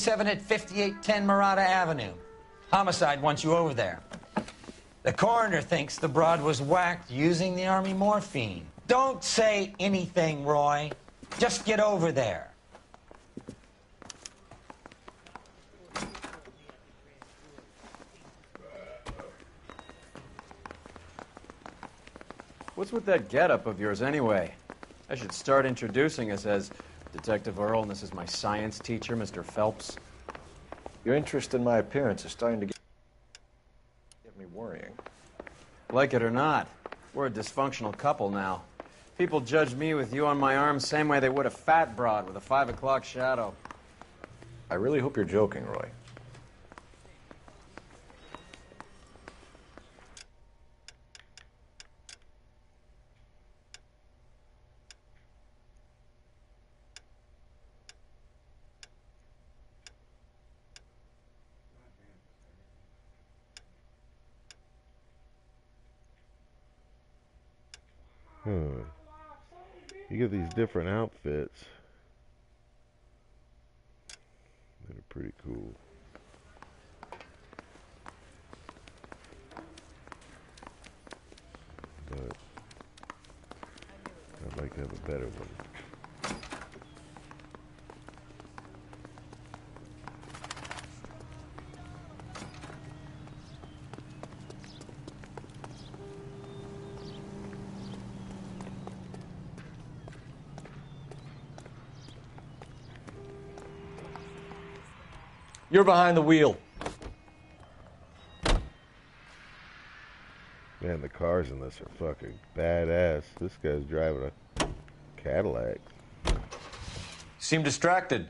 27 at 5810 Murata Avenue. Homicide wants you over there. The coroner thinks the broad was whacked using the Army morphine. Don't say anything, Roy. Just get over there. What's with that getup of yours anyway? I should start introducing us as Detective Earl, and this is my science teacher, Mr. Phelps. Your interest in my appearance is starting to get me worrying. Like it or not, we're a dysfunctional couple now. People judge me with you on my arm same way they would a fat broad with a 5 o'clock shadow. I really hope you're joking, Roy. You get these different outfits that are pretty cool. But I'd like to have a better one. You're behind the wheel. Man, the cars in this are fucking badass. This guy's driving a Cadillac. Seem distracted.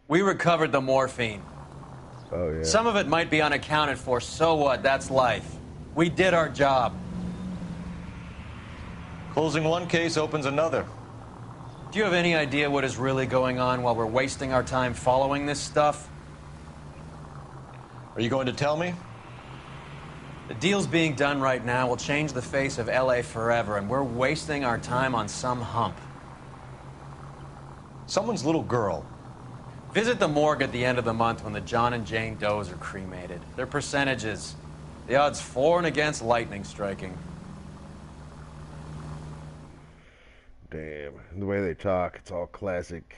We recovered the morphine. Oh, yeah. Some of it might be unaccounted for, so what? That's life. We did our job. Closing one case opens another. Do you have any idea what is really going on while we're wasting our time following this stuff? Are you going to tell me? The deals being done right now will change the face of L.A. forever, and we're wasting our time on some hump. Someone's little girl. Visit the morgue at the end of the month when the John and Jane Does are cremated. Their percentages. The odds for and against lightning striking. Damn. The way they talk, it's all classic.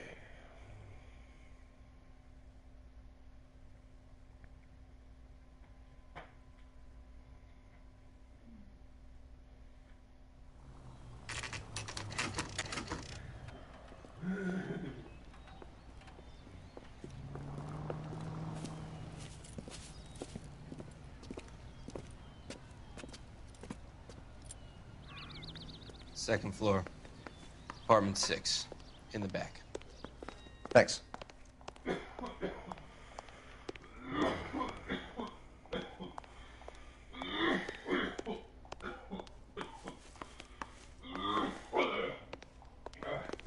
Second floor, apartment 6, in the back. Thanks.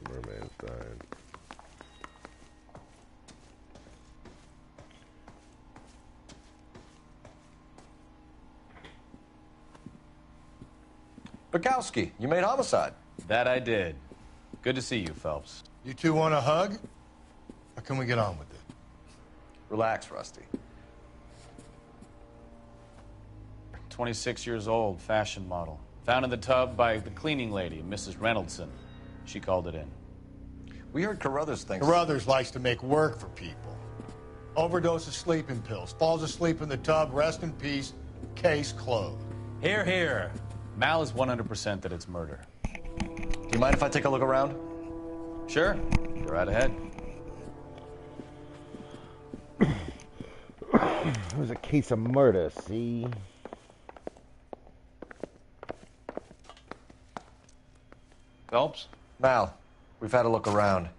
Merman's dying. Bukowski, you made homicide. That I did. Good to see you, Phelps. You two want a hug? Or can we get on with it? Relax, Rusty. 26 years old, fashion model. Found in the tub by the cleaning lady, Mrs. Reynoldson. She called it in. We heard Carruthers thinks... Carruthers likes to make work for people. Overdose of sleeping pills. Falls asleep in the tub. Rest in peace. Case closed. Here, here. Mal is 100% that it's murder. Do you mind if I take a look around? Sure. Go right ahead. It was a case of murder, see? Phelps? Mal, we've had a look around.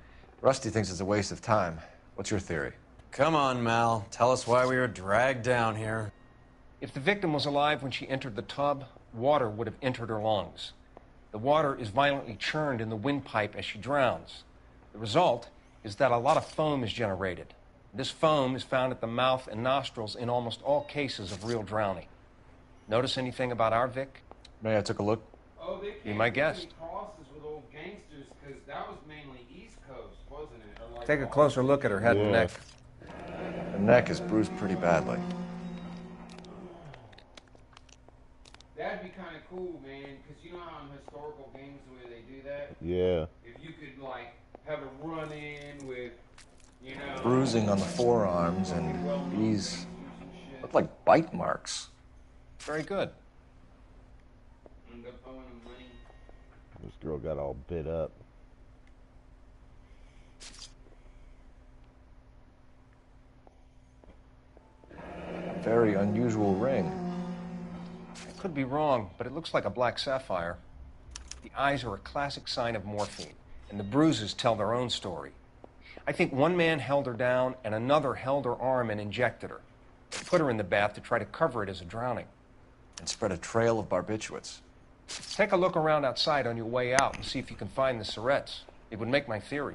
Rusty thinks it's a waste of time. What's your theory? Come on, Mal. Tell us why we were dragged down here. If the victim was alive when she entered the tub, water would have entered her lungs. The water is violently churned in the windpipe as she drowns. The result is that a lot of foam is generated. This foam is found at the mouth and nostrils in almost all cases of real drowning. Notice anything about our Vic? May I take a look? Oh, they Be my guest. crosses with old gangsters because that was mainly East Coast, wasn't it? Or like Take a closer look at her head and neck. Her neck is bruised pretty badly. That'd be kind of cool, man, because you know how in historical games the way they do that? Yeah. If you could, like, have a run-in with, you know... Bruising on the forearms, and these look like bite marks. Very good. End up owing him money. This girl got all bit up. Very unusual ring. I could be wrong, but it looks like a black sapphire. The eyes are a classic sign of morphine, and the bruises tell their own story. I think one man held her down and another held her arm and injected her. They put her in the bath to try to cover it as a drowning. And spread a trail of barbiturates. Take a look around outside on your way out and see if you can find the syrettes. It would make my theory.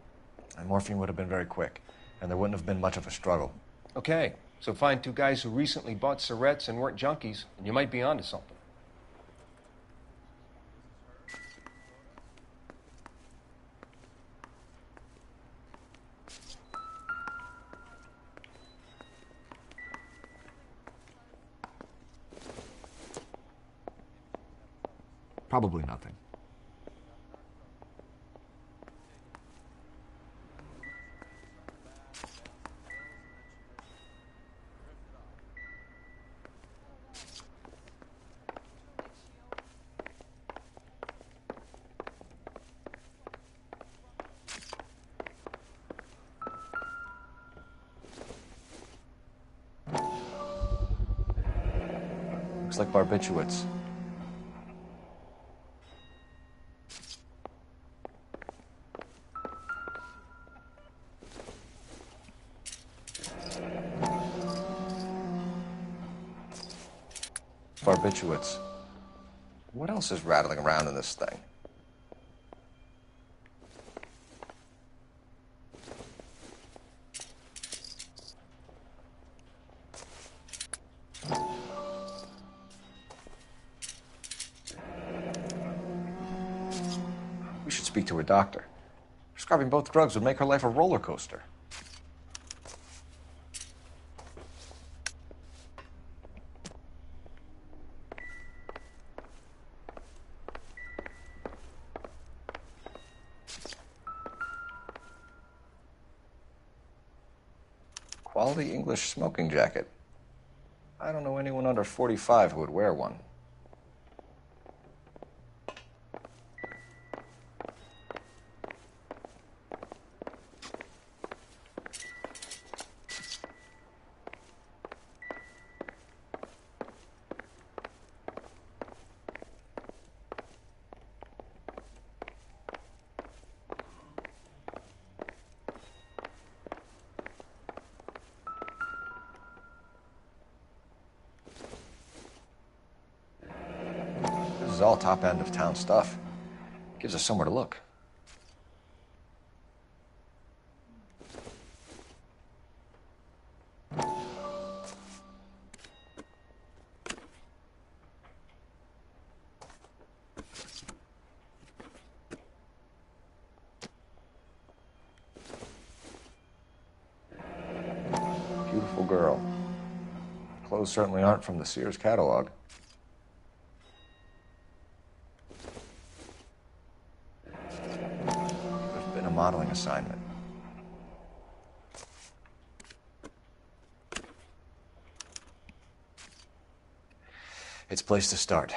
And morphine would have been very quick, and there wouldn't have been much of a struggle. Okay, so find two guys who recently bought syrettes and weren't junkies, and you might be onto something. Probably nothing. Looks like barbiturates. Barbiturates. What else is rattling around in this thing? We should speak to her doctor. Prescribing both drugs would make her life a roller coaster. Quality English smoking jacket. I don't know anyone under 45 who would wear one. This is all top end of town stuff. Gives us somewhere to look. Beautiful girl. Clothes certainly aren't from the Sears catalog. Modeling assignment. It's a place to start.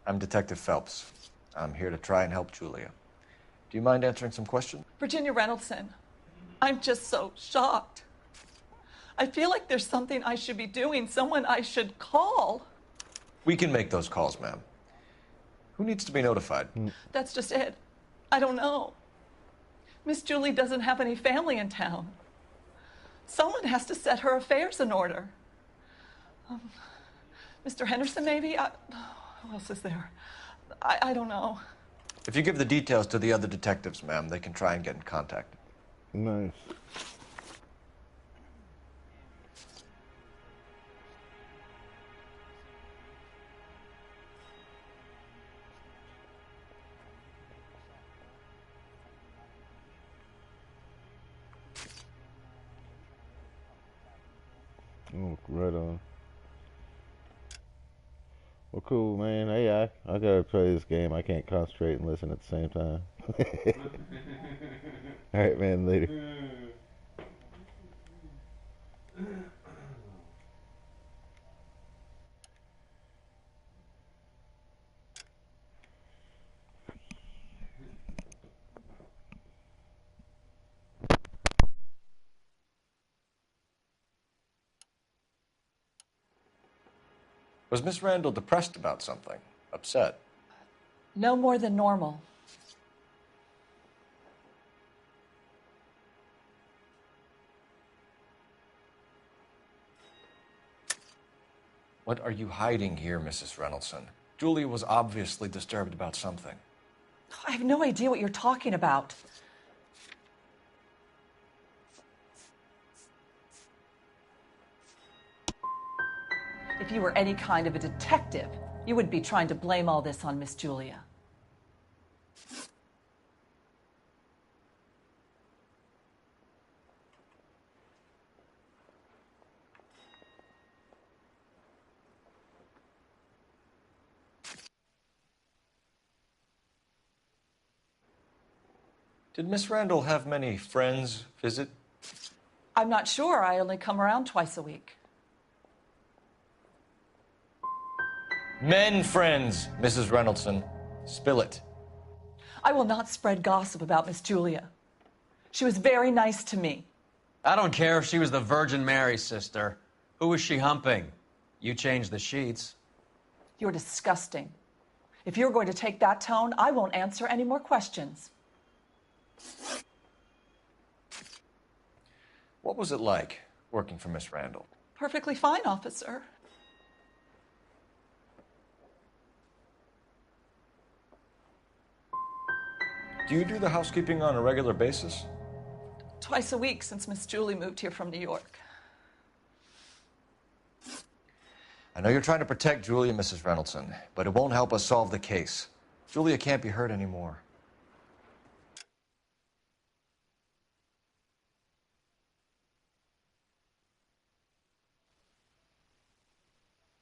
I'm Detective Phelps. I'm here to try and help Julia. Do you mind answering some questions? Virginia Reynoldson, I'm just so shocked. I feel like there's something I should be doing, someone I should call. We can make those calls, ma'am. Who needs to be notified? That's just it. I don't know. Miss Julie doesn't have any family in town. Someone has to set her affairs in order. Mr. Henderson, maybe? Who else is there? I don't know. If you give the details to the other detectives, ma'am, they can try and get in contact. Nice. Oh, right on. Well, cool, man. Hey, I gotta play this game. I can't concentrate and listen at the same time. All right, man. Later. Was Miss Randall depressed about something? Upset? No more than normal. What are you hiding here, Mrs. Reynoldson? Julia was obviously disturbed about something. I have no idea what you're talking about. If you were any kind of a detective, you wouldn't be trying to blame all this on Miss Julia. Did Miss Randall have many friends visit? I'm not sure. I only come around twice a week. Men friends, Mrs. Reynoldson. Spill it. I will not spread gossip about Miss Julia. She was very nice to me. I don't care if she was the Virgin Mary, sister. Who was she humping? You changed the sheets. You're disgusting. If you're going to take that tone, I won't answer any more questions. What was it like working for Miss Randall? Perfectly fine, officer. Do you do the housekeeping on a regular basis? Twice a week since Miss Julie moved here from New York. I know you're trying to protect Julia, Mrs. Reynoldson, but it won't help us solve the case. Julia can't be hurt anymore.